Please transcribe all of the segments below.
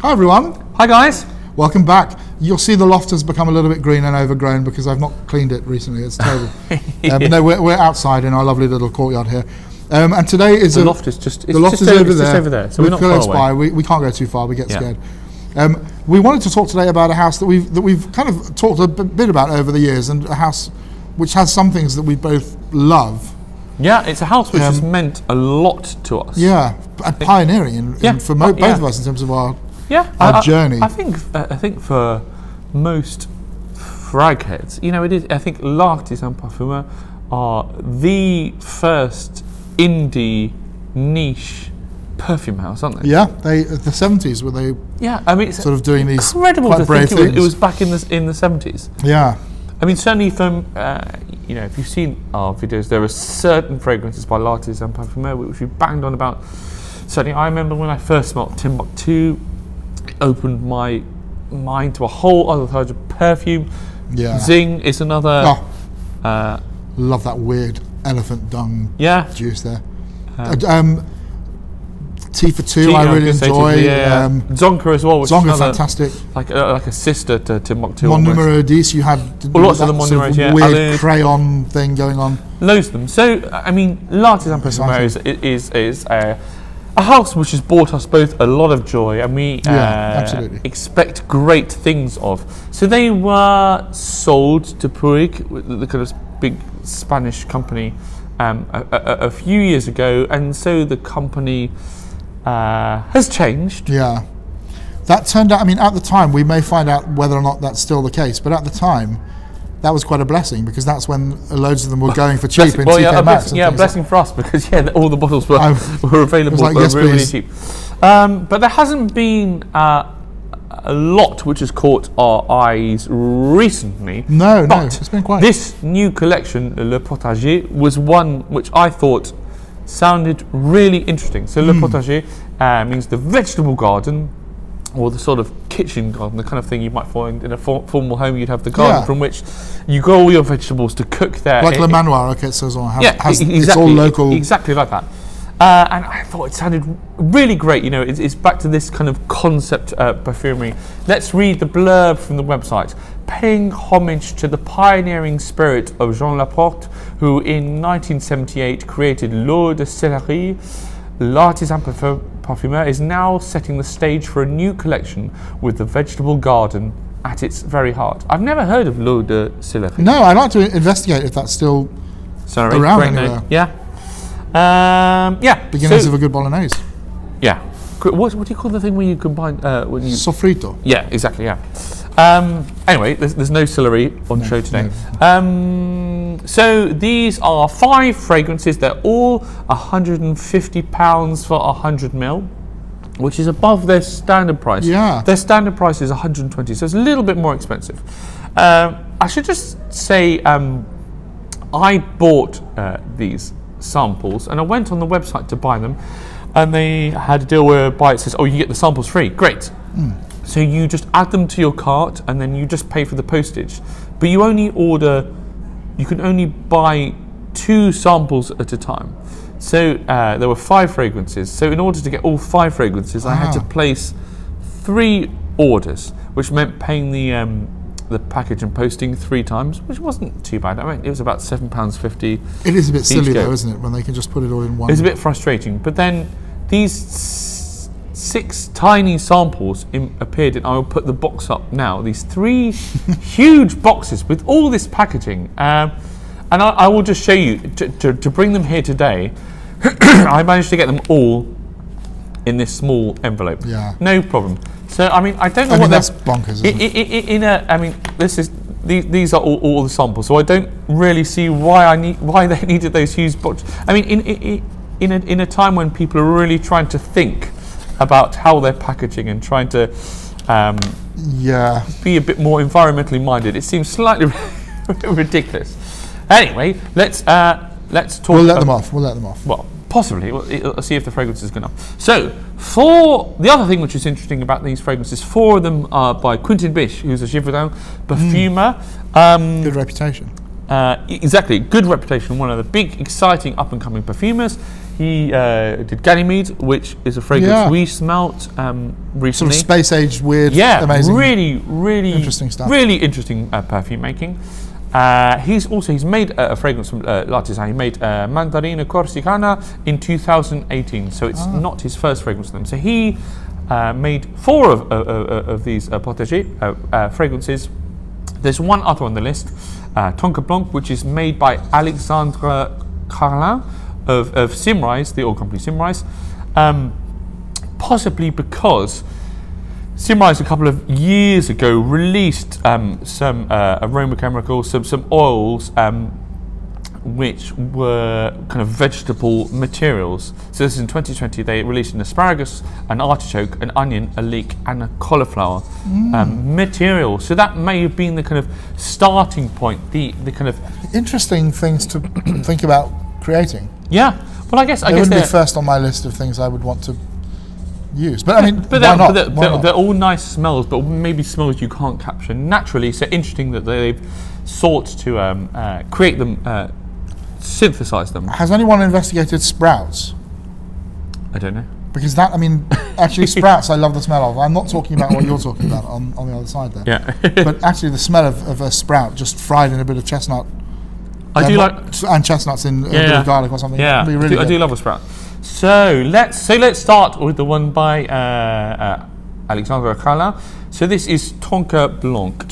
Hi everyone. Hi guys. Welcome back. You'll see the loft has become a little bit green and overgrown because I've not cleaned it recently. It's terrible. But no, we're outside in our lovely little courtyard here. And today is the loft is just over there. So we're not far away. We can't go too far. We get scared. We wanted to talk today about a house that we've kind of talked a bit about over the years, and a house which has some things that we both love. Yeah, it's a house which has meant a lot to us. Yeah, and pioneering for both of us in terms of our journey. I think for most frag heads, you know, it is. I think L'Artisan Parfumeur are the first indie niche perfume house, aren't they? Yeah, the 70s were they? Yeah, I mean, it's sort of doing these incredible quite to brave think things. it was back in the 70s. Yeah. I mean, certainly from, you know, if you've seen our videos, there are certain fragrances by L'Artisan Parfumeur which we banged on about. Certainly, I remember when I first smelled Timbuktu, it opened my mind to a whole other type of perfume. Yeah. Zing is another. Oh, love that weird elephant dung juice there. Tea for Two, I really enjoy. Zonka as well. Which Zonka, fantastic. Like a sister to Timbuktu. Mon Numero 10, you had lots of the Mon Numeros, weird crayon thing going on. Loads of them. So, I mean, L'Artisan Parfumeur is a house which has brought us both a lot of joy, and we expect great things of. So they were sold to Puig, the kind of big Spanish company, a few years ago, and so the company has changed. Yeah, that turned out, I mean, at the time, we may find out whether or not that's still the case, but at the time, that was quite a blessing, because that's when loads of them were going for cheap in TK Maxx. Yeah, blessing for us, because all the bottles were available, like, yes, really cheap. But there hasn't been a lot which has caught our eyes recently. No, it's been quiet. This new collection, Le Potager, was one which I thought sounded really interesting. So Le Potager means the vegetable garden, or the sort of kitchen garden, the kind of thing you might find in a formal home. You'd have the garden from which you grow all your vegetables to cook there. Like Le Manoir, okay, so exactly, it's all local. Exactly like that. And I thought it sounded really great. You know, it's back to this kind of concept perfumery. Let's read the blurb from the website. Paying homage to the pioneering spirit of Jean Laporte, who in 1978 created L'Eau de Céleri, L'Artisan Parfumeur is now setting the stage for a new collection with the vegetable garden at its very heart. I've never heard of L'Eau de Céleri. No, I'd like to investigate if that's still around anywhere. Beginnings of a good bolognese. Yeah. What do you call the thing where you combine when you sofrito? Yeah, exactly. Yeah. Anyway, there's no celery on the show today. So these are 5 fragrances. They're all £150 for 100 ml, which is above their standard price. Yeah. Their standard price is 120, so it's a little bit more expensive. I should just say I bought these samples, and I went on the website to buy them, and they had a deal whereby it says, oh, you get the samples free. Great. So you just add them to your cart, and then you just pay for the postage. But you can only buy 2 samples at a time. So there were 5 fragrances. So in order to get all 5 fragrances, I had to place 3 orders, which meant paying the package and posting 3 times, which wasn't too bad. I mean, it was about £7.50. It is a bit silly though, isn't it, when they can just put it all in one? It's a bit frustrating. But then these 6 tiny samples appeared, and I will put the box up now. These 3 huge boxes with all this packaging, and I will just show you to bring them here today. I managed to get them all in this small envelope. Yeah, no problem. So I mean, I don't know what that's bonkers. These are all the samples, so I don't really see why they needed those huge boxes. I mean, in a time when people are really trying to think about how they're packaging and trying to be a bit more environmentally minded, it seems slightly ridiculous. Anyway, let's talk. We'll let them off. Well, possibly. We'll see if the fragrance is good enough. So, for the other thing which is interesting about these fragrances, 4 of them are by Quentin Bisch, who's a Givaudan perfumer. Good reputation. Exactly, good reputation. One of the big, exciting, up-and-coming perfumers. He did Ganymede, which is a fragrance we smelt recently. Sort of space age, weird, amazing. Really interesting stuff. Really interesting perfume making. He's made a fragrance from L'Artisan. He made Mandarina Corsicana in 2018, so it's not his first fragrance with them. So he made 4 of these Potager fragrances. There's one other on the list, Tonka Blanc, which is made by Alexandre Carlin of Simrise, the oil company Simrise, possibly because Simrise a couple of years ago released some aroma chemicals, some oils which were kind of vegetable materials. So this is in 2020. They released an asparagus, an artichoke, an onion, a leek, and a cauliflower material. So that may have been the kind of starting point, the kind of interesting things to think about creating. Yeah. Well, I guess it wouldn't be first on my list of things I would want to use, but I mean, but why not? They're all nice smells, but maybe smells you can't capture naturally. So interesting that they've sought to create them, synthesize them. Has anyone investigated sprouts? I don't know. Because that, I mean, actually sprouts I love the smell of. I'm not talking about what you're talking about on the other side there. Yeah. But actually the smell of a sprout just fried in a bit of chestnut. I do like, and chestnuts in a bit of garlic or something. Yeah, I do love a sprout. So let's start with the one by Alexandre Carlin. So this is Tonka Blanc.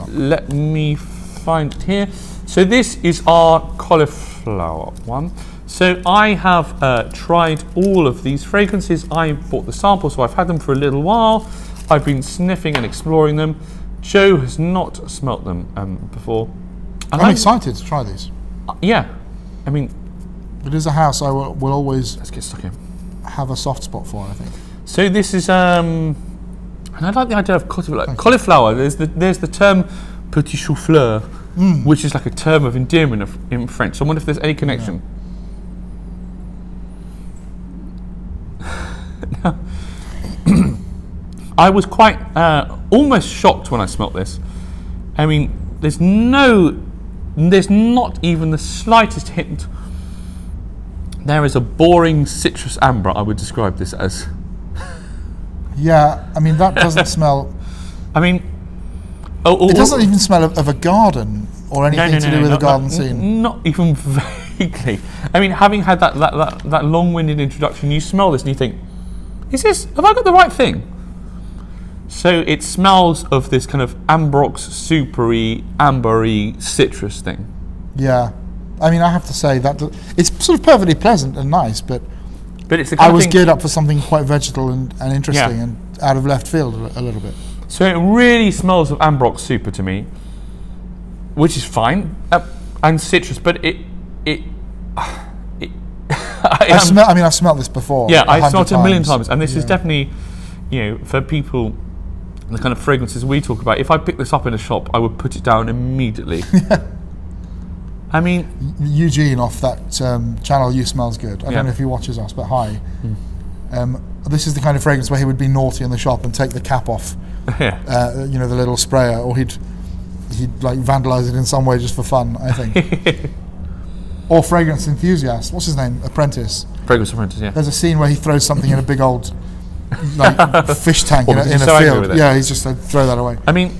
Let me find it here. So this is our cauliflower one. So I have tried all of these fragrances. I bought the sample, so I've had them for a little while. I've been sniffing and exploring them. Joe has not smelt them before. And I'm excited to try these. Yeah, I mean, it is a house I will always let's get stuck in. Have a soft spot for, I think. So this is, and I like the idea of cauliflower. There's the term petit chou-fleur, which is like a term of endearment in French. So I wonder if there's any connection. Yeah. I was quite almost shocked when I smelt this. I mean, there's not even the slightest hint. There is a boring citrus amber, I would describe this as. Yeah, I mean, that doesn't smell. I mean, it doesn't even smell of a garden or anything to do with a garden scene. Not even vaguely. I mean, having had that long-winded introduction, you smell this and you think, have I got the right thing? So it smells of this kind of ambrox, supery, ambery citrus thing. Yeah. I mean, I have to say that it's sort of perfectly pleasant and nice, but it's the kind I was geared up for something quite vegetal and interesting and out of left field a little bit. So it really smells of ambrox super to me, which is fine, and citrus, but I've smelled this before. Yeah, I've smelled it a million times, and this is definitely, for people, the kind of fragrances we talk about. If I picked this up in a shop, I would put it down immediately. I mean, Eugene off that channel, You Smells Good. I don't know if he watches us, but hi. This is the kind of fragrance where he would be naughty in the shop and take the cap off, the little sprayer, or he'd like vandalise it in some way just for fun, I think. Or Fragrance Enthusiast. What's his name? Apprentice. Fragrance Apprentice, yeah. There's a scene where he throws something in a big old fish tank in a field. Yeah, he's just like, throw that away. I mean,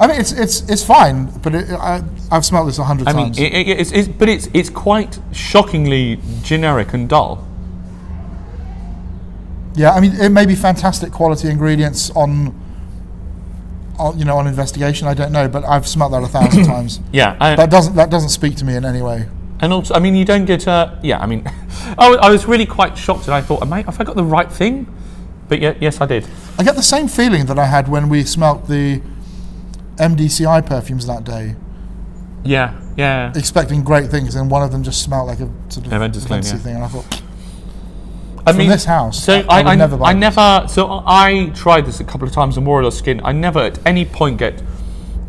it's fine, but I've smelled this 100 times. It's quite shockingly generic and dull. Yeah, I mean, it may be fantastic quality ingredients on investigation. I don't know, but I've smelled that 1,000 times. Yeah, that doesn't speak to me in any way. And also, I mean, you don't get I was really quite shocked, and I thought, have I got the right thing? But yes, I did. I get the same feeling that I had when we smelt the MDCI perfumes that day. Yeah. Expecting great things, and one of them just smelled like a sort of fancy thing, and I thought, this house. So I tried this a couple of times on Warrior Skin. I never at any point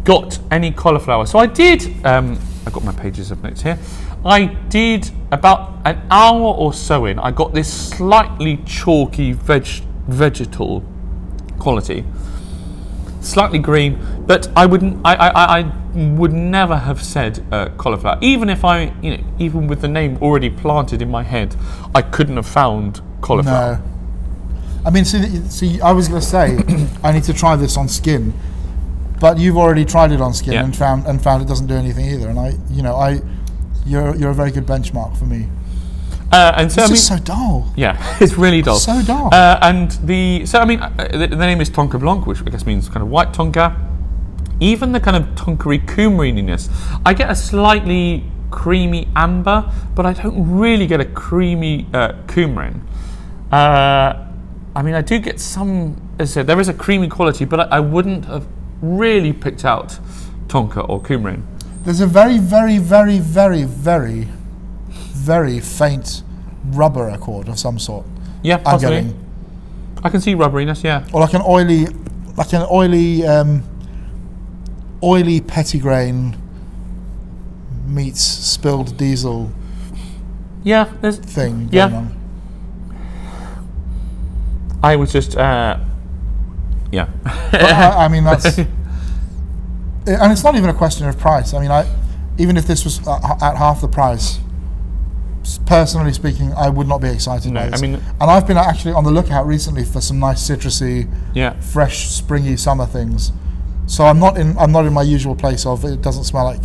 got any cauliflower. So I did. I got my pages of notes here. I did about an hour or so in. I got this slightly chalky vegetal quality. slightly green, but I wouldn't. I would never have said cauliflower, even if even with the name already planted in my head, I couldn't have found cauliflower. No. I mean, see, I was going to say I need to try this on skin, but you've already tried it on skin and found it doesn't do anything either. And you're a very good benchmark for me. And so it's just so dull. Yeah, it's really dull. So dull. The name is Tonka Blanc, which I guess means kind of white tonka. Even the kind of tonkery coumarininess, I get a slightly creamy amber, but I don't really get a creamy coumarin. I do get some, as I said, there is a creamy quality, but I wouldn't have really picked out tonka or coumarin. There's a very, very, very, very, very, very faint rubber accord of some sort. Yeah, possibly. I can see rubberiness, yeah. Or like an oily pettigrain meets spilled diesel. Yeah, thing going on. I was just, yeah. I mean, that's, and it's not even a question of price. I mean, even if this was at half the price, personally speaking, I would not be excited by this. And I've been actually on the lookout recently for some nice citrusy, fresh, springy summer things. So I'm not in my usual place of it doesn't smell like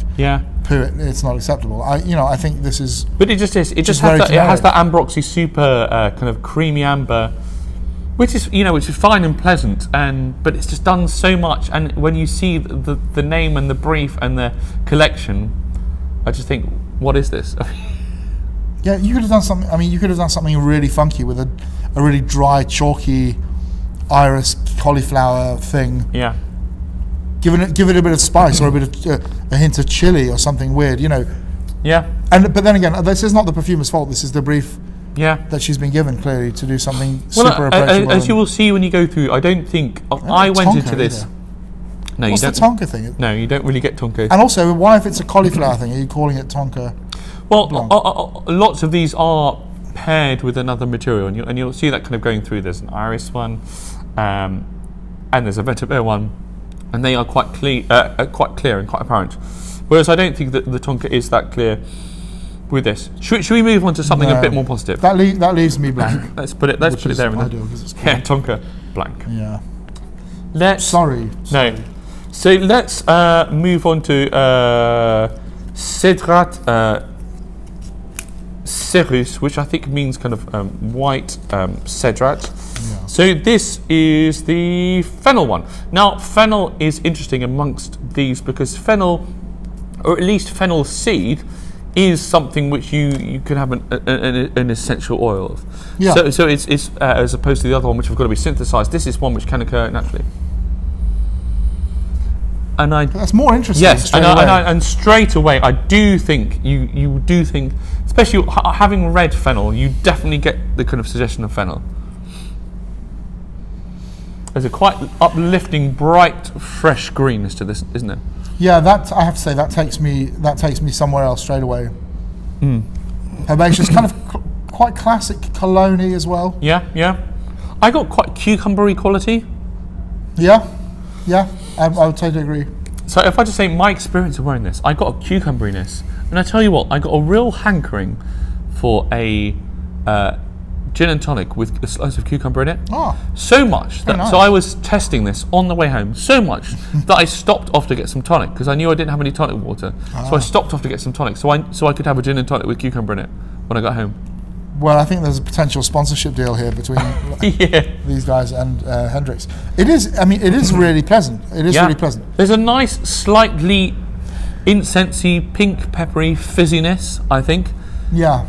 poo. It's not acceptable. I think this is. But it just is. It just has that. It has that Ambroxy super kind of creamy amber, which is fine and pleasant, but it's just done so much. And when you see the name and the brief and the collection, I just think, what is this? Yeah, you could have done something. I mean, you could have done something really funky with a really dry, chalky iris cauliflower thing. Yeah. Give it a bit of spice or a bit of a hint of chili or something weird, Yeah. But then again, this is not the perfumer's fault. This is the brief. Yeah. That she's been given clearly to do something super approachable. As you will see when you go through, I don't think I went into this. Either. No, What's you don't. The Tonka thing? No, you don't really get tonka. And also, why if it's a cauliflower thing, are you calling it Tonka? Well, lots of these are paired with another material, and you'll see that kind of going through. There's an iris one, and there's a Vétiver one, and they are quite clear and quite apparent. Whereas I don't think that the Tonka is that clear with this. Should we move on to something a bit more positive? That leaves me blank. Let's put it there. Yeah, Tonka Blanc. Yeah. Sorry. No. So let's move on to Cédrat Céruse, which I think means kind of white cedrat. Yeah. So this is the fennel one. Now, fennel is interesting amongst these because fennel, or at least fennel seed, is something which you could have an essential oil of. Yeah. So it's as opposed to the other one, which have got to be synthesized. This is one which can occur naturally. And that's more interesting. Yes, and straight away, I do think you do think, especially having read fennel, you definitely get the kind of suggestion of fennel. There's a quite uplifting, bright, fresh greenness to this, isn't it? Yeah, that I have to say that takes me somewhere else straight away. Herbaceous, kind of quite classic cologne-y as well. Yeah, yeah. I got quite cucumbery quality. Yeah, yeah. I would totally agree. So if I just say my experience of wearing this, I got a cucumberiness, and I tell you what, I got a real hankering for a gin and tonic with a slice of cucumber in it. Oh, so much that nice. So I was testing this on the way home so much that I stopped off to get some tonic because I knew I didn't have any tonic water. So I stopped off to get some tonic so I could have a gin and tonic with cucumber in it when I got home. Well, I think there's a potential sponsorship deal here between these guys and Hendrix. It is. I mean, it is really pleasant. It is really pleasant. There's a nice, slightly incensey, pink, peppery fizziness. I think. Yeah,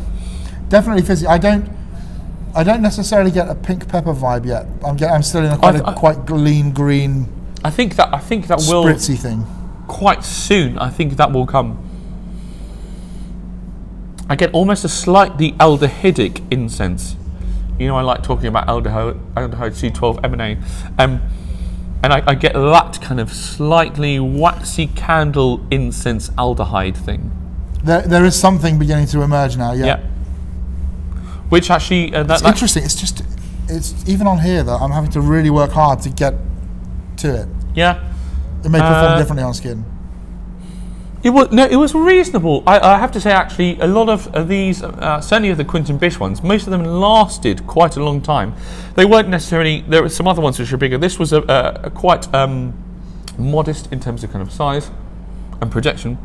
definitely fizzy. I don't necessarily get a pink pepper vibe yet. I'm still in a quite lean green. I think that will spritzy thing. Quite soon, I think that will come. I get almost a slightly aldehydic incense. You know, I like talking about aldehyde C12 M&A. And I get that kind of slightly waxy candle incense aldehyde thing. There is something beginning to emerge now, yeah. Which actually... it's interesting. It's even on here that I'm having to really work hard to get to it. Yeah. It may perform differently on skin. It was reasonable. I have to say, actually, a lot of these, certainly of the Quinton Bish ones, most of them lasted quite a long time. They weren't necessarily. There were some other ones which were bigger. This was a quite modest in terms of kind of size and projection.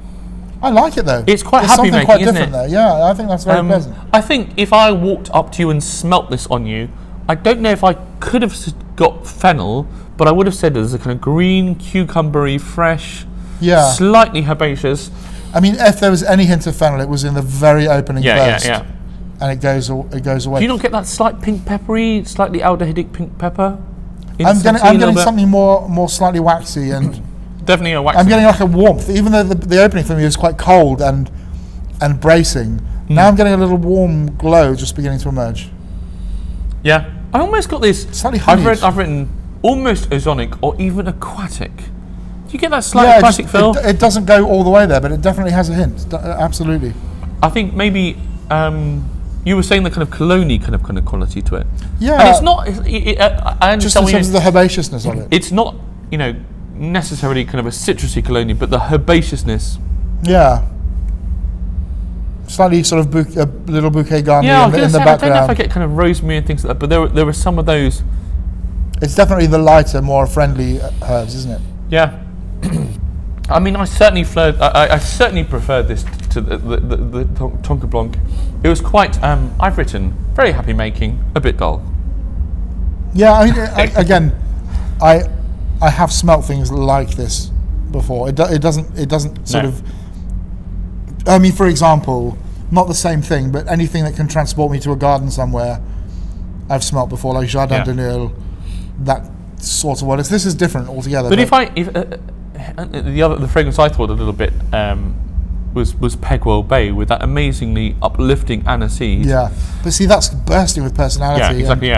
I like it though. It's quite There's happy something making, quite isn't different it? there. Yeah, I think that's very pleasant. I think if I walked up to you and smelt this on you, I don't know if I could have got fennel, but I would have said there's a kind of green, cucumbery, fresh, slightly herbaceous. I mean, if there was any hint of fennel, it was in the very opening burst. Yeah. And it goes away. Do you not get that slight pink peppery, slightly aldehydic pink pepper? I'm getting something more slightly waxy and definitely a waxy. I'm getting like a warmth, even though the opening for me is quite cold and bracing. Now I'm getting a little warm glow just beginning to emerge. Yeah, I almost got this. Slightly honeyed. I've written almost ozonic or even aquatic. Do you get that slight aquatic feel? It doesn't go all the way there, but it definitely has a hint. Absolutely. I think maybe you were saying the kind of cologne kind of quality to it. Yeah, and it's not. I understand just in terms of the herbaceousness of it. It's not, necessarily kind of a citrusy cologne, but the herbaceousness. Yeah. Slightly sort of a little bouquet garni in the background. I don't know if I get kind of rosemary and things like that, but there were some of those. It's definitely the lighter, more friendly herbs, isn't it? Yeah. I mean, I certainly preferred this to the Tonka Blanc. It was quite. I've written very happy making, a bit dull. Yeah, I mean, again, I have smelt things like this before. It doesn't sort of. I mean, for example, not the same thing, but anything that can transport me to a garden somewhere, I've smelt before, like Jardin de Nil, that sort of what. This is different altogether. But the fragrance I thought a little bit was Pegwell Bay with that amazingly uplifting aniseed. Yeah, but see, that's bursting with personality. Yeah, exactly.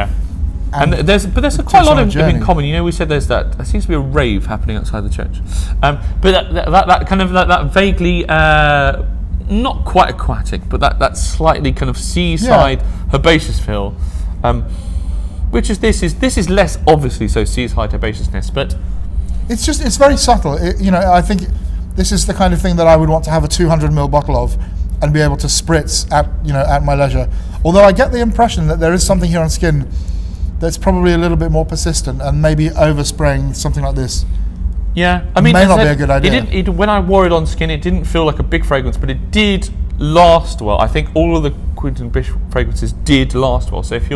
And there's quite a lot of in common. We said there seems to be a rave happening outside the church. But that kind of that vaguely not quite aquatic, but that slightly kind of seaside herbaceous feel, which is this is less obviously so seaside herbaceousness, but it's very subtle. I think this is the kind of thing that I would want to have a 200 ml bottle of and be able to spritz at my leisure. Although I get the impression that there is something here on skin that's probably a little bit more persistent, and maybe overspraying something like this. Yeah, I mean, may not be a good idea. When I wore it on skin, it didn't feel like a big fragrance, but it did last well. I think all of the Quinton Bish fragrances did last well. So if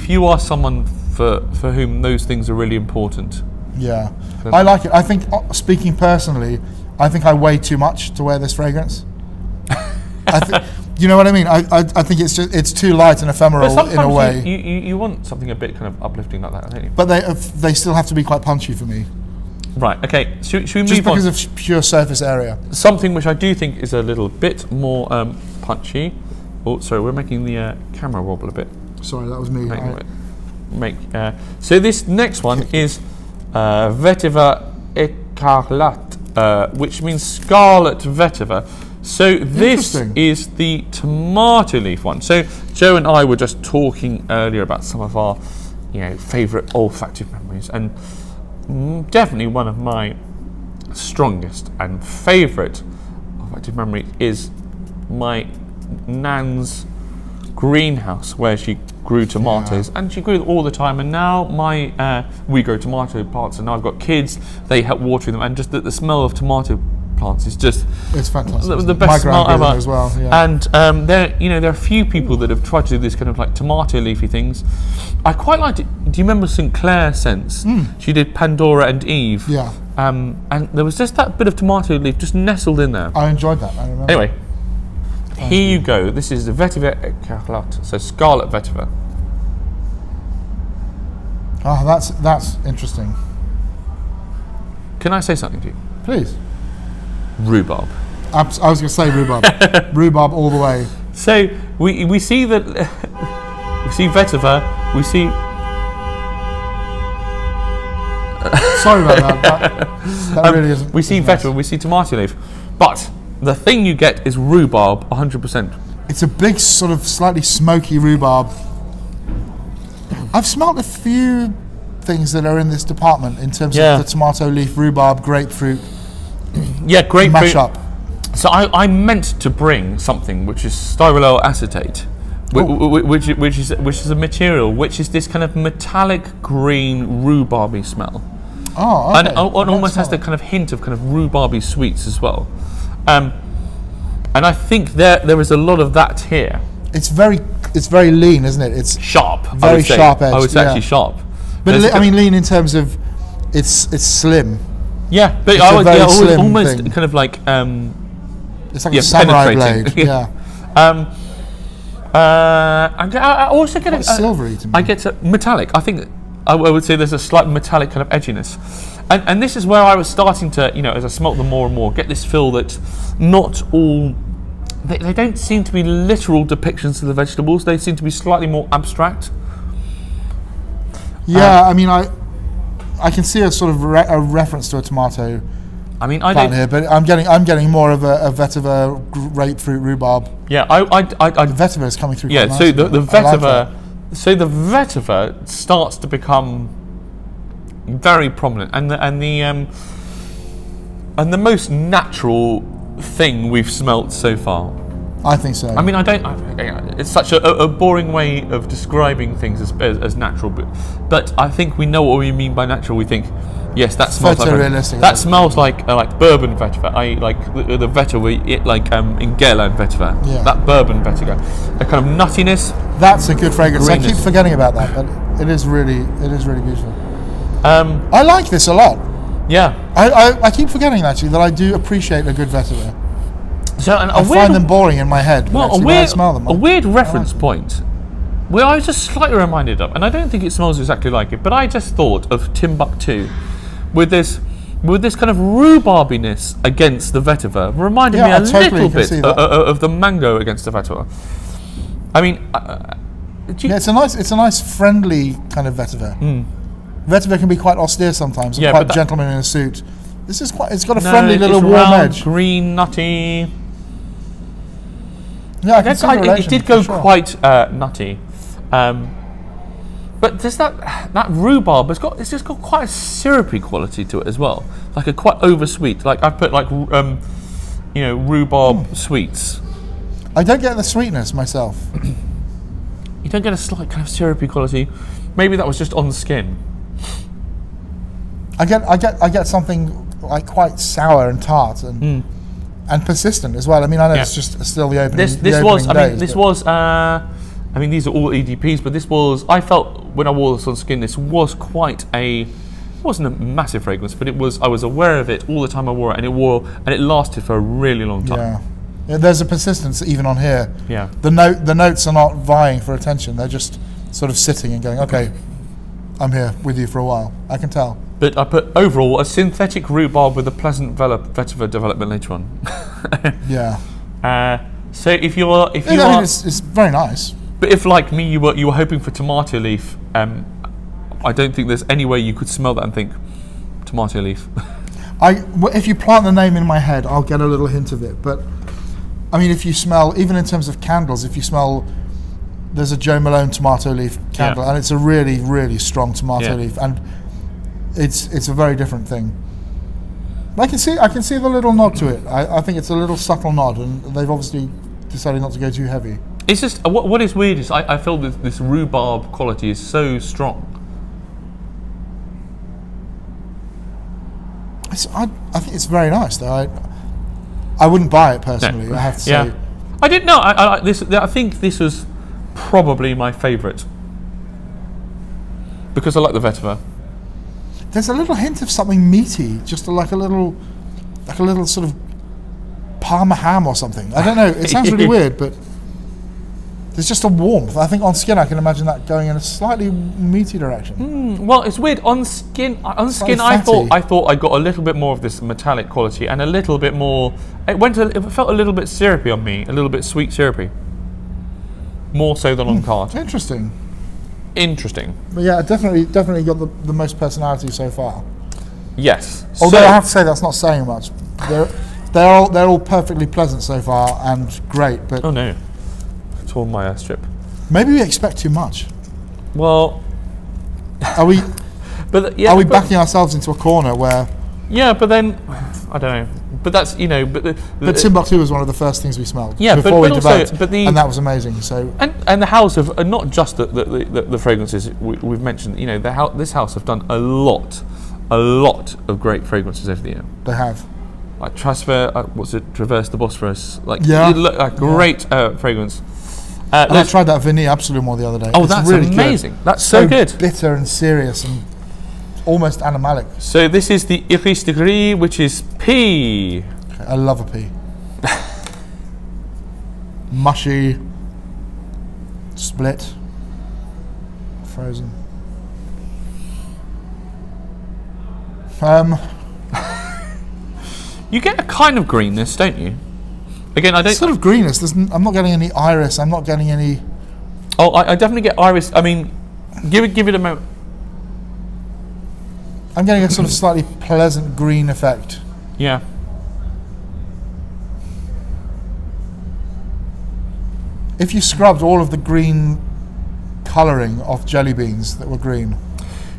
you are someone for whom those things are really important, yeah, I like it. I think, speaking personally, I think I weigh too much to wear this fragrance. You know what I mean? I think it's too light and ephemeral in a way. You want something a bit kind of uplifting like that, don't you? But they still have to be quite punchy for me. Right. Okay. Should we move on? Just because of pure surface area. Something which I do think is a little bit more punchy. Oh, sorry, we're making the camera wobble a bit. Sorry, that was me. So this next one is Vétiver Écarlate, which means scarlet vetiver. So this is the tomato leaf one. So Joe and I were just talking earlier about some of our, favourite olfactive memories, and definitely one of my strongest and favourite olfactive memory is my nan's greenhouse where she grew tomatoes, and she grew them all the time. And now we grow tomato plants, and now I've got kids. They help watering them, and just the smell of tomato plants is just—it's fantastic. The best smell ever. As well, yeah. And there are a few people that have tried to do this kind of like tomato leafy things. I quite liked it. Do you remember St. Clair scents? She did Pandora and Eve. Yeah. And there was just that bit of tomato leaf just nestled in there. I enjoyed that. I remember. Anyway, here you go. This is the Vétiver Écarlate, so scarlet vetiver. Oh, that's interesting. Can I say something to you? Please. Rhubarb. I was going to say rhubarb. Rhubarb all the way. So we see that we see vetiver. We see. Sorry about that. That really isn't. We see vetiver. We see tomato leaf, but the thing you get is rhubarb, 100%. It's a big, sort of slightly smoky rhubarb. I've smelled a few things that are in this department in terms of the tomato leaf, rhubarb, grapefruit. Yeah, grapefruit. Mash up. So I meant to bring something which is styrolyl acetate, which is a material which is this kind of metallic green rhubarby smell. Oh, okay. And it almost has the kind of hint of kind of rhubarby sweets as well. And I think there is a lot of that here. It's very lean, isn't it? It's sharp. Very sharp edge. I would say actually sharp. But I mean, lean in terms of it's slim. Yeah, but it's I would almost thing. kind of like it's like a samurai blade. Yeah. I also get quite silvery to me. I get a metallic. I think I would say there's a slight metallic kind of edginess, and this is where I was starting to, as I smelt them more and more, get this feel that not all. They don't seem to be literal depictions of the vegetables. They seem to be slightly more abstract. Yeah, I mean, I can see a sort of a reference to a tomato. I mean, I plant don't here, but I'm getting more of a vetiver grapefruit rhubarb. Yeah, the vetiver is coming through. Yeah, quite so nicely. the vetiver, the vetiver starts to become very prominent, and the most natural thing we've smelt so far. I think so. I mean, it's such a boring way of describing things as natural, but I think we know what we mean by natural. We think, yes, that smells like smells like bourbon vetiver. Like the vetiver, like in Guerlain vetiver. Yeah. That bourbon vetiver, a kind of nuttiness. That's a good fragrance. Greenness. I keep forgetting about that, but it is really beautiful. I like this a lot. Yeah, I keep forgetting actually that I do appreciate a good vetiver. So I find them boring in my head. Well, when I smell them, a weird reference point, where I was just slightly reminded of, and I don't think it smells exactly like it, but I just thought of Timbuktu, with this kind of rhubarbiness against the vetiver, reminded me a little bit of the mango against the vetiver. I mean, it's a nice friendly kind of vetiver. Vetiver can be quite austere sometimes, and quite gentleman in a suit. This is quite. It's got a friendly little warm edge. Green, nutty. Yeah, I can see the relation, it did go quite nutty, but there's that rhubarb. It's just got quite a syrupy quality to it as well, like a quite oversweet. Like I've put like rhubarb sweets. I don't get the sweetness myself. You don't get a slight kind of syrupy quality. Maybe that was just on the skin. I get something like quite sour and tart and persistent as well. I mean, I know it's just still the opening. These are all EDPs, but this was. I felt when I wore this on skin, this was quite a. It wasn't a massive fragrance, but it was. I was aware of it all the time I wore it, and it lasted for a really long time. Yeah, there's a persistence even on here. Yeah. The notes are not vying for attention; they're just sort of sitting and going, "Okay, I'm here with you for a while." I can tell. But I put overall a synthetic rhubarb with a pleasant vetiver development later on. Yeah. So if you are, it's very nice. But if like me, you were hoping for tomato leaf, I don't think there's any way you could smell that and think tomato leaf. If you plant the name in my head, I'll get a little hint of it. But I mean, if you smell, even in terms of candles, if you smell, there's a Joe Malone tomato leaf candle, and it's a really, really strong tomato leaf, and it's a very different thing. I can see the little nod to it. I think it's a little subtle nod, and they've obviously decided not to go too heavy. It's just what is weird is I feel that this rhubarb quality is so strong. I think it's very nice though. I wouldn't buy it personally. No. I have to say. I didn't know. I think this was probably my favourite because I like the vetiver. There's a little hint of something meaty, just like a little sort of Parma ham or something. I don't know. It sounds really weird, but there's just a warmth. I think on skin, I can imagine that going in a slightly meaty direction. Well, it's weird on skin. I thought I got a little bit more of this metallic quality and a little bit more. It felt a little bit syrupy on me, a little bit sweet syrupy. More so than on card. Interesting. But yeah, definitely got the most personality so far. Yes. Although I have to say that's not saying much. They're all perfectly pleasant so far and great. But oh no, torn my strip. Maybe we expect too much. Well, are we? But yeah, are we backing ourselves into a corner where? Yeah, but then I don't know. But that's But Timbuktu was one of the first things we smelled. Yeah, before we also, developed, and that was amazing. So and the house of not just the fragrances we've mentioned. You know, this house have done a lot of great fragrances over the year. They have. Like Traverse the Bosphorus. Like great fragrance. And I tried that Vanille Absolument the other day. Oh, that's really amazing. Good. That's so good. Bitter and serious and almost animalic. So this is the Iris de Gris, which is pea. Okay, I love a pea. Mushy, split, frozen. You get a kind of greenness, don't you? Again, I don't. Sort of greenness. I'm not getting any iris. I'm not getting any. Oh, I definitely get iris. I mean, give it a moment. I'm getting a sort of slightly pleasant green effect. Yeah. If you scrubbed all of the green colouring off jelly beans that were green.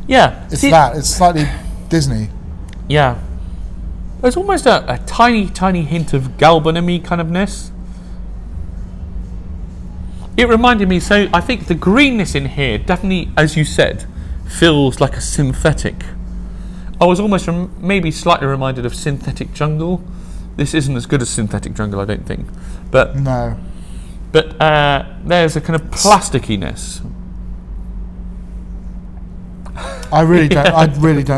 Yeah. It's It's slightly Disney. Yeah. There's almost a tiny hint of galbanum-y kind ofness. It reminded me, so I think the greenness in here definitely, as you said, feels like a synthetic. I was almost maybe slightly reminded of synthetic jungle. This isn't as good as synthetic jungle, I don't think. But no. But there's a kind of plasticiness. I really don't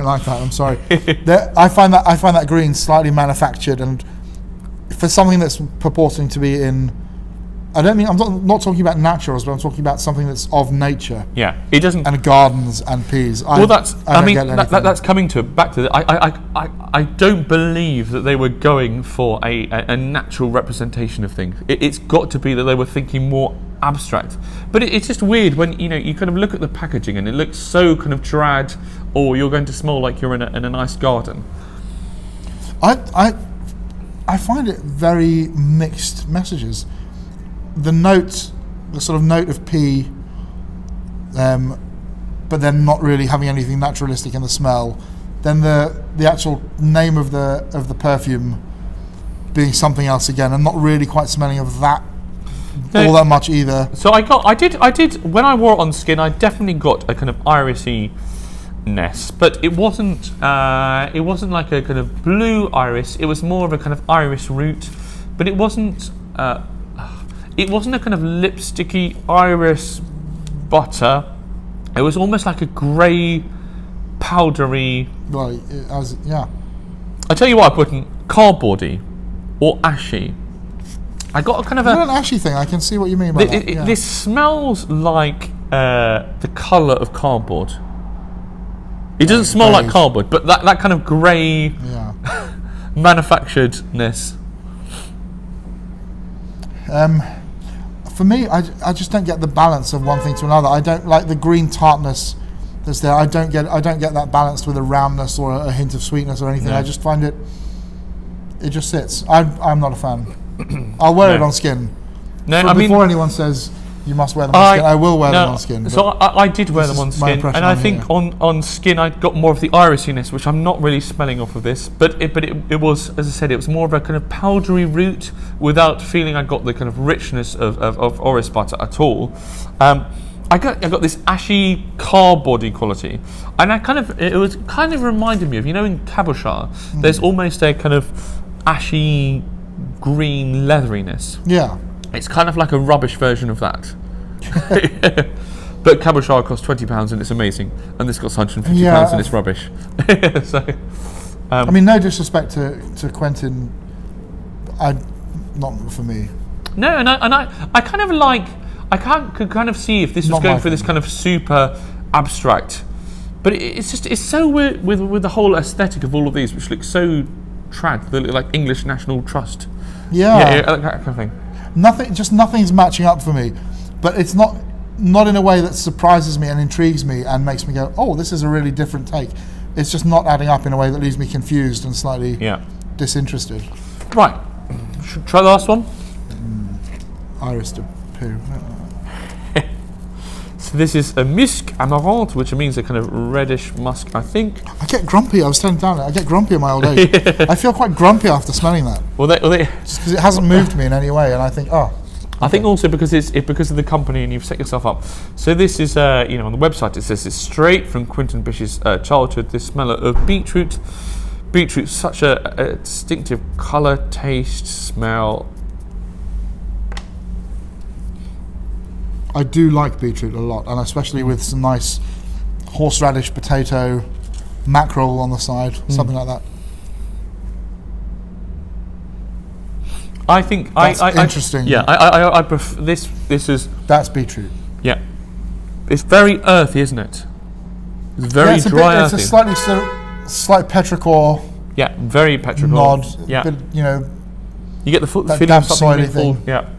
like that. I'm sorry. I find that green slightly manufactured, and for something that's purporting to be in, I'm not talking about naturals, but I'm talking about something that's of nature. Yeah, it doesn't. And gardens and peas. That's coming back to I don't believe that they were going for a natural representation of things. It's got to be that they were thinking more abstract. But it's just weird when you kind of look at the packaging and it looks so kind of trad, or you're going to smell like you're in a nice garden. I find it very mixed messages. The sort of note of pea, but then not really having anything naturalistic in the smell. Then the actual name of the perfume being something else again, and not really quite smelling of that all that much either. So I did when I wore it on skin, I definitely got a kind of irisy-ness, but it wasn't like a kind of blue iris. It was more of a kind of iris root, but it wasn't a kind of lipsticky iris butter. It was almost like a grey, powdery. Well, yeah. I tell you what, I put in cardboardy or ashy. I got a kind of an ashy thing. I can see what you mean by that. Yeah. This smells like the colour of cardboard. It doesn't smell like cardboard, but that kind of grey manufacturedness. For me, I just don't get the balance of one thing to another. I don't like the green tartness that's there. I don't get that balanced with a roundness or a hint of sweetness or anything. No. I just find it just sits. I'm not a fan. I'll wear it on skin. No, before anyone says you must wear them on skin, I will wear them on skin. So I did wear them on skin, and I think on skin I got more of the irisiness, which I'm not really smelling off of this. But it was, as I said, it was more of a kind of powdery root without feeling I got the kind of richness of orris butter at all. I got this ashy cardboardy quality, and it was kind of reminded me of, in cabochard, there's almost a kind of ashy green leatheriness. Yeah. It's kind of like a rubbish version of that. But cabochard costs £20 and it's amazing, and this costs £150 and it's rubbish. So, I mean, no disrespect to Quentin, not for me. No, and I kind of like, could kind of see if this was going for this kind of super abstract, but it's so weird with the whole aesthetic of all of these, which looks so trad. They look like English National Trust. Yeah, that kind of thing. Nothing's matching up for me, but it's not in a way that surprises me and intrigues me and makes me go, oh, this is a really different take. It's just not adding up in a way that leaves me confused and slightly disinterested. Right, should try the last one. Iris de Poo. So this is a Musc Amarante, which means a kind of reddish musk, I think. I get grumpy. I was telling Dan, I get grumpy in my old age. I feel quite grumpy after smelling that. Just because it hasn't moved me in any way, and I think, oh. I think also because it's because of the company and you've set yourself up. So this is, you know, on the website it says it's straight from Quentin Bish's childhood. This smell of beetroot. Beetroot, such a distinctive colour, taste, smell. I do like beetroot a lot, and especially with some nice horseradish, potato, mackerel on the side, something like that. I think that's interesting. I prefer this. This is that's beetroot. Yeah, it's very earthy, isn't it? It's very dry. It's a slight petrichor. Yeah, very petrichor. Nod. Yeah, bit, you know, you get the feeling of something thing. Yeah,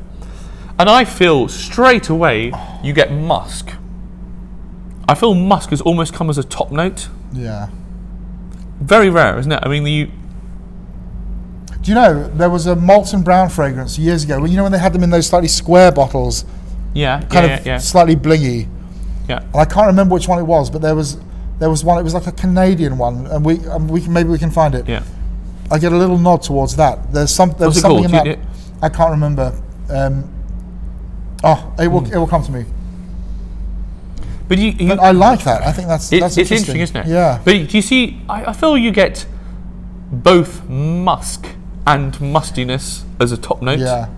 and I feel straight away you get musk. I feel musk has almost come as a top note. Yeah. Very rare, isn't it? I mean, do you know, there was a Molten Brown fragrance years ago, you know when they had them in those slightly square bottles? Yeah, kind of slightly blingy. Yeah. And I can't remember which one it was, but there was one, it was like a Canadian one, and maybe we can find it. Yeah. I get a little nod towards that. There was something in that, I can't remember. It will come to me. But but I like that. I think that's interesting, isn't it? Yeah. But do you see, I feel you get both musk and mustiness as a top note. Yeah.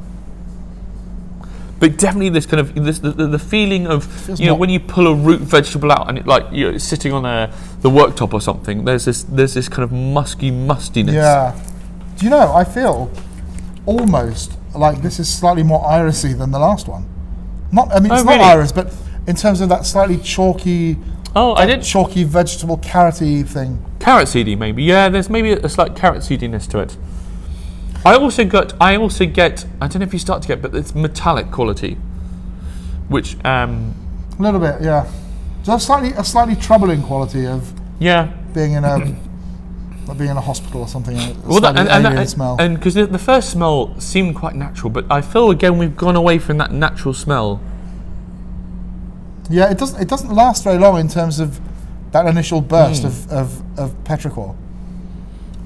But definitely this kind of the feeling of, you know, when you pull a root vegetable out and it like you're sitting on the worktop or something. There's this kind of musky mustiness. Yeah. Do you know? I feel almost like this is slightly more irisy than the last one. Not iris, but in terms of that slightly chalky. Oh, I did chalky vegetable carroty thing. Carrot seedy, maybe. Yeah, there's maybe a slight carrot seediness to it. I also get. I don't know if you start to get, but it's metallic quality, which a little bit, yeah. So a slightly troubling quality of being in a hospital or something. Smell. And because the first smell seemed quite natural, but I feel again we've gone away from that natural smell. Yeah, it doesn't last very long in terms of that initial burst of petrichor.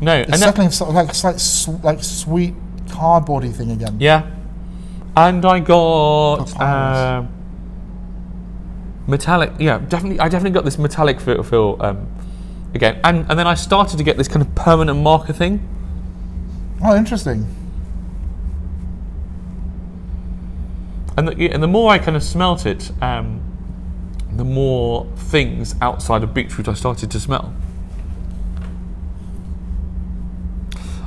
No, it's settling sort of like a slight sweet cardboardy thing again. Yeah, and I got metallic. Yeah, definitely. I definitely got this metallic feel again, and then I started to get this kind of permanent marker thing. Oh, interesting. And the more I kind of smelt it, the more things outside of beetroot I started to smell.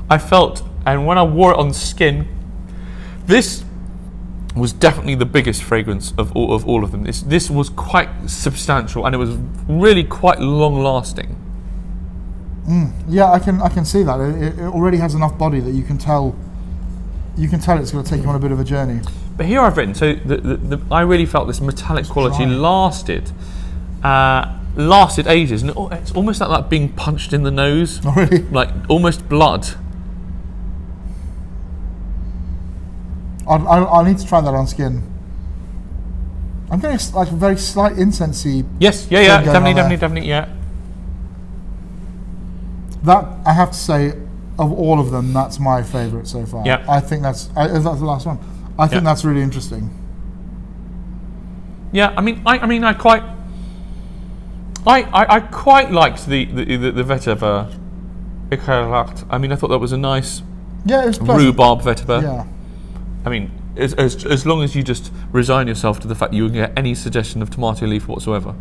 I felt, and when I wore it on skin, this was definitely the biggest fragrance of all of them. This was quite substantial, and it was really quite long lasting. Yeah, I can see that. It already has enough body that you can tell it's going to take you on a bit of a journey. But here I've written, so I really felt this metallic quality lasted ages, and it's almost like being punched in the nose. Oh, really? Like almost blood. I'll need to try that on skin. I'm getting like a very slight incensey. Yes, yeah, definitely, yeah. That, I have to say, of all of them, that's my favourite so far. Yeah. I think that's the last one. I think that's really interesting. Yeah, I quite liked the Vétiver Écarlate. I mean, I thought that was a nice it was rhubarb vetiver. Yeah. I mean, as long as you just resign yourself to the fact that you won't get any suggestion of tomato leaf whatsoever.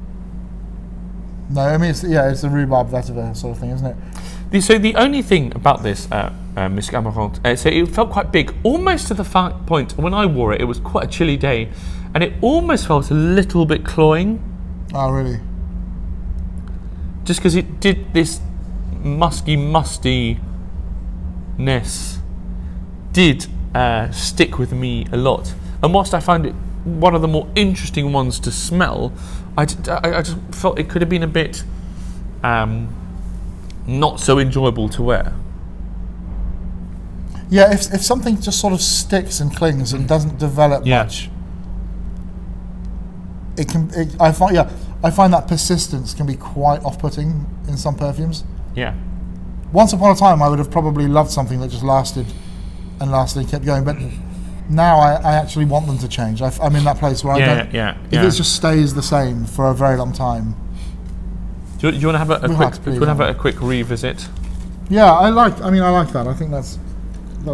No, I mean, it's a rhubarb vetiver sort of thing, isn't it? So the only thing about this Musc Amarante, so it felt quite big, almost to the point when I wore it, it was quite a chilly day, and it almost felt a little bit cloying. Oh, really? Just because it did this mustiness did stick with me a lot. And whilst I found it one of the more interesting ones to smell, I just felt it could have been a bit not so enjoyable to wear. Yeah, if something just sort of sticks and clings and doesn't develop much, I find that persistence can be quite off-putting in some perfumes. Yeah. Once upon a time, I would have probably loved something that just lasted and lasted and kept going, but now I actually want them to change. I'm in that place where I don't. If it just stays the same for a very long time. Do you want to have a quick revisit? Yeah, I like that. I think that's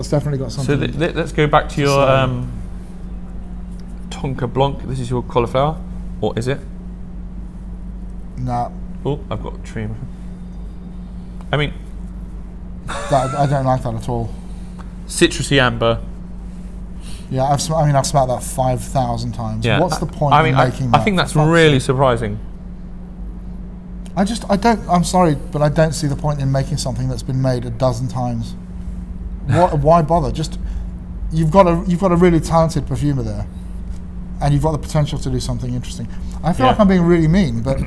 definitely got something. So let's go back to your Tonka Blanc. This is your Cauliflower, or is it? Nah. Oh, I've got a tree. I mean, I don't like that at all. Citrusy amber. Yeah, I've smelled that 5,000 times. Yeah. What's the point in making that? I think that's really surprising. I'm sorry, but I don't see the point in making something that's been made a dozen times. Why bother? You've got a really talented perfumer there, and you've got the potential to do something interesting. I feel like I'm being really mean, but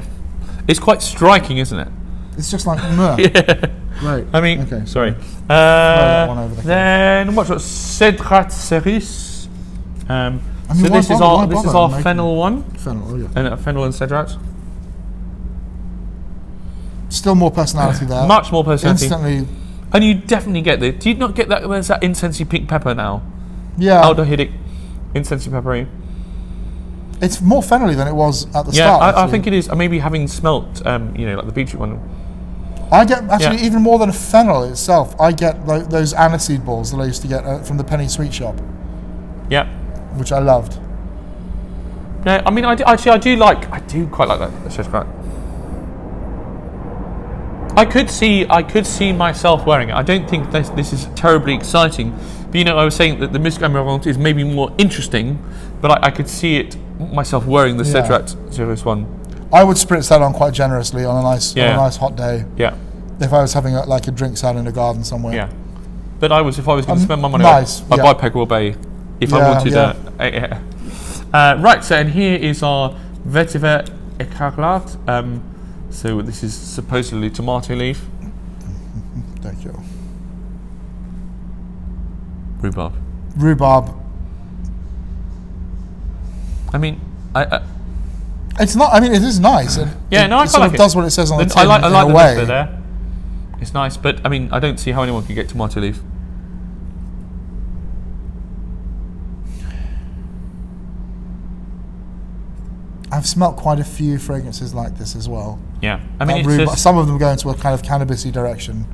it's quite striking, isn't it? It's just like, meh. Yeah. Right. I mean, okay. Sorry. Then what's Cédrat Céruse? So this is our fennel one. Fennel, oh yeah. And fennel and Cédrat. Still more personality there. Much more personality. Instantly. And you definitely get do you not get that? There's that incensey pink pepper now. Yeah. Aldehydic, incensey peppery. It's more fennelly than it was at the start. Yeah, I think it is. Maybe having smelt, like the beetroot one. I get even more than a fennel itself. I get those aniseed balls that I used to get from the penny sweet shop. Yeah. Which I loved. Yeah, I mean, I do quite like that Cédrat. I could see myself wearing it. I don't think this is terribly exciting, but I was saying that the Musc Amarante is maybe more interesting, but I could see it myself wearing the Cédrat Céruse one. I would spritz that on quite generously on a nice hot day. Yeah. If I was having a drink out in a garden somewhere. Yeah. But if I was going to spend my money, I'd buy Pegwell Bay if I wanted. Right. So and here is our Vétiver Écarlate. So this is supposedly tomato leaf. Thank you. Rhubarb. I mean, it's not. I mean, it is nice. And I sort of does what it says on the tin. I like the way there. It's nice, but I mean, I don't see how anyone could get tomato leaf. I've smelt quite a few fragrances like this as well. Yeah, I mean, some of them go into a kind of cannabis-y direction.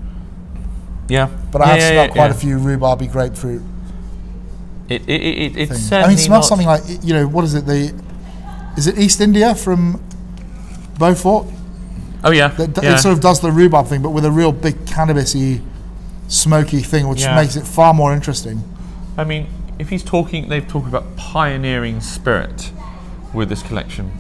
Yeah, but I have smelt quite a few rhubarby grapefruit. It's certainly smells something like what is it? Is it East India from Beaufort? Oh yeah, It sort of does the rhubarb thing, but with a real big cannabis-y, smoky thing, which makes it far more interesting. I mean, if they've talked about pioneering spirit with this collection.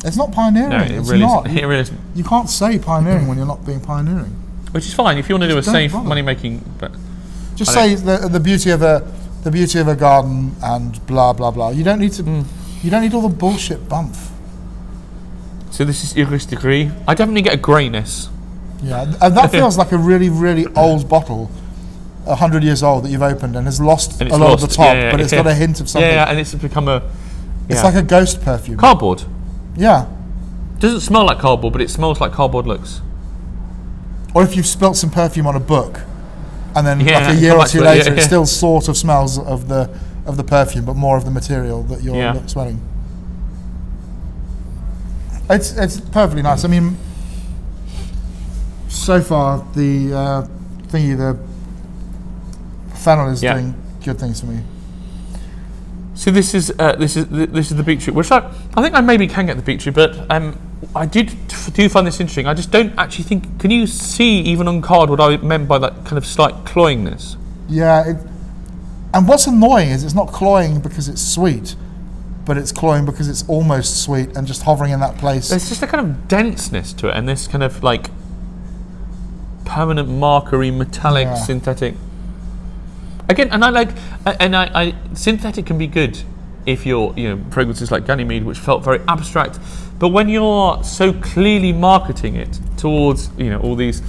It's not pioneering. No, it really isn't. You can't say pioneering when you're not being pioneering. Which is fine if you want to do a safe money-making. But just say the beauty of a garden and blah blah blah. You don't need to. You don't need all the bullshit bump. So this is Gris. I definitely get a greyness. Yeah, and that feels like a really really old bottle, 100 years old that you've opened and has lost a lot of the top, but it's got a hint of something. Yeah, and it's become a. It's like a ghost perfume. Cardboard. Yeah. Doesn't smell like cardboard, but it smells like cardboard looks. Or if you've spilt some perfume on a book, and then like a year or two later, it still sort of smells of the perfume, but more of the material that you're smelling. It's perfectly nice. I mean, so far the fennel is doing good things for me. So this is the beetroot, which I think I maybe can get the beetroot, but I do find this interesting. I just don't actually think. Can you see even on card what I meant by that kind of slight cloyingness? Yeah, and what's annoying is it's not cloying because it's sweet, but it's cloying because it's almost sweet and just hovering in that place. There's just a kind of denseness to it, and this kind of like permanent markery, metallic, synthetic. Again, and I synthetic can be good if you're, fragrances like Ganymede, which felt very abstract, but when you're so clearly marketing it towards, all these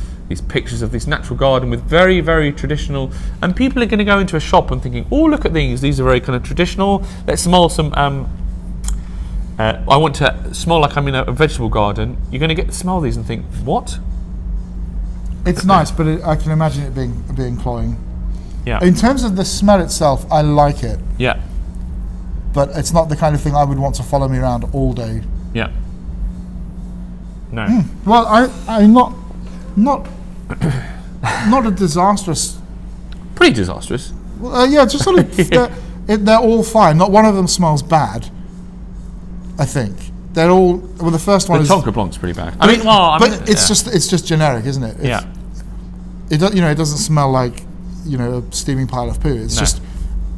pictures of this natural garden with very, very traditional, and people are going to go into a shop and thinking, oh, look at these are very kind of traditional. Let's smell some I want to smell like I'm in a vegetable garden. You're going to smell these and think, what? It's nice, but I can imagine it being cloying. Yeah. In terms of the smell itself, I like it. Yeah. But it's not the kind of thing I would want to follow me around all day. Yeah. No. Well, I'm not a disastrous. Pretty disastrous. Yeah, just sort of. They're all fine. Not one of them smells bad. I think they're all. Well, the first one the Tonka Blanc's pretty bad. It's just generic, isn't it? It doesn't smell like a steaming pile of poo. It's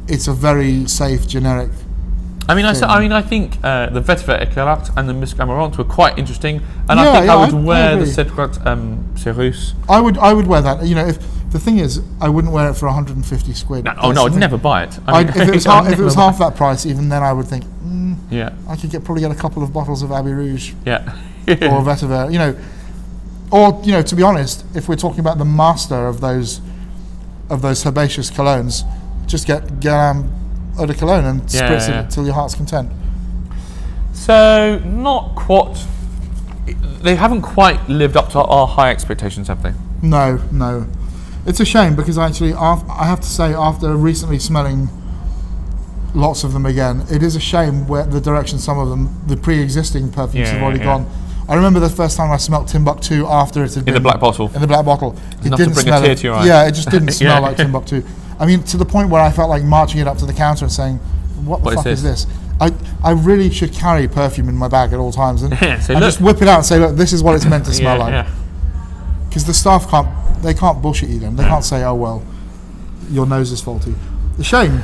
it's a very safe generic. I think the Vétiver Écarlate and the Musc Amarante were quite interesting, and I think I would wear the Cédrat Céruse. I would wear that. If the thing is, I wouldn't wear it for 150 quid. No, I'd never buy it. If it was half that price, even then I would think, I could probably get a couple of bottles of Abbey Rouge, or Vétiver, or to be honest, if we're talking about the master of those herbaceous colognes, just get eau de cologne and spritz it until your heart's content. So they haven't quite lived up to our high expectations, have they? No. It's a shame because actually, I have to say, after recently smelling lots of them again, it is a shame where the direction some of them, the pre-existing perfumes have already gone. I remember the first time I smelled Timbuktu after it had been... In the black bottle. In the black bottle. It didn't bring a tear to your eye. Yeah, it just didn't smell like Timbuktu. I mean, to the point where I felt like marching it up to the counter and saying, what the fuck is this? I really should carry perfume in my bag at all times and just whip it out and say, look, this is what it's meant to smell like. Because the staff can't bullshit you then. They can't say, oh, well, your nose is faulty. A shame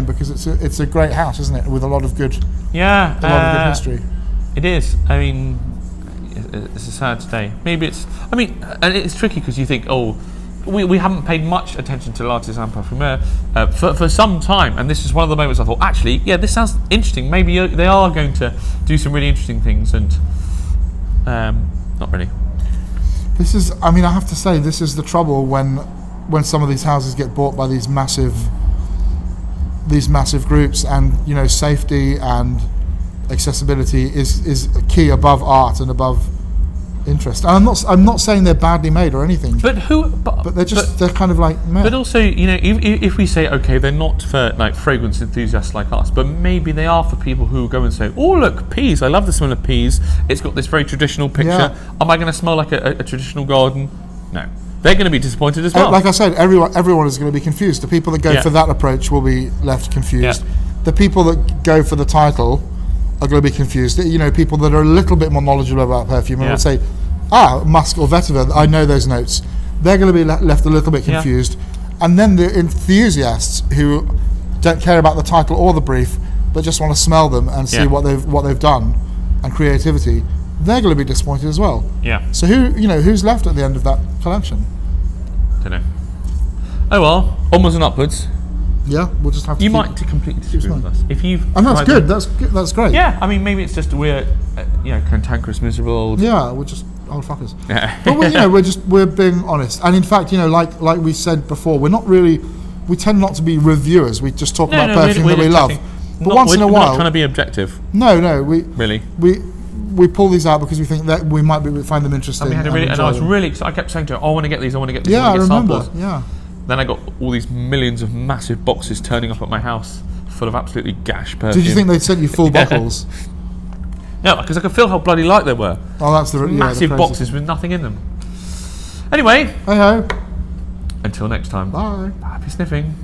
because it's a great house, isn't it? With a lot of good good history. It is. I mean, it's a sad day. Maybe it's. I mean, and it's tricky because you think, oh, we haven't paid much attention to L'Artisan Parfumeur for some time, and this is one of the moments I thought, actually, this sounds interesting. Maybe they are going to do some really interesting things, and not really. This is. I mean, I have to say, this is the trouble when some of these houses get bought by these massive groups, and safety and accessibility is key above art and above interest. And I'm not saying they're badly made or anything. But they're kind of like meh. But also, if we say, okay, they're not for like fragrance enthusiasts like us, but maybe they are for people who go and say, oh look, peas, I love the smell of peas. It's got this very traditional picture. Yeah. Am I going to smell like a traditional garden? No. They're going to be disappointed as well. Like I said, everyone is going to be confused. The people that go for that approach will be left confused. The people that go for the title are going to be confused. People that are a little bit more knowledgeable about perfume and will say, musk or vetiver, I know those notes. They're going to be left a little bit confused. And then the enthusiasts who don't care about the title or the brief, but just want to smell them and see what they've done and creativity, they're going to be disappointed as well. Yeah. So who's left at the end of that collection? Don't know. Oh well, onwards and upwards. Yeah, we'll just have to. You might completely disagree with us if you've. And that's good. That's great. Yeah, I mean, maybe it's just we're, cantankerous, miserable. Old. Yeah, we're just old fuckers. Yeah. But we're being honest, and in fact, like we said before, we're not really. We tend not to be reviewers. We just talk about perfume that we love. But once in a while, we're not trying to be objective. No, we pull these out because we think that we might find them interesting. And I was really excited. I kept saying to her, I want to get these. Yeah, I remember. Yeah. Then I got all these millions of massive boxes turning up at my house full of absolutely gash perfume. Did you think they'd sent you full bottles? No, because I could feel how bloody light they were. Oh, that's massive boxes with nothing in them. Anyway. Hey ho. Until next time. Bye. Happy sniffing.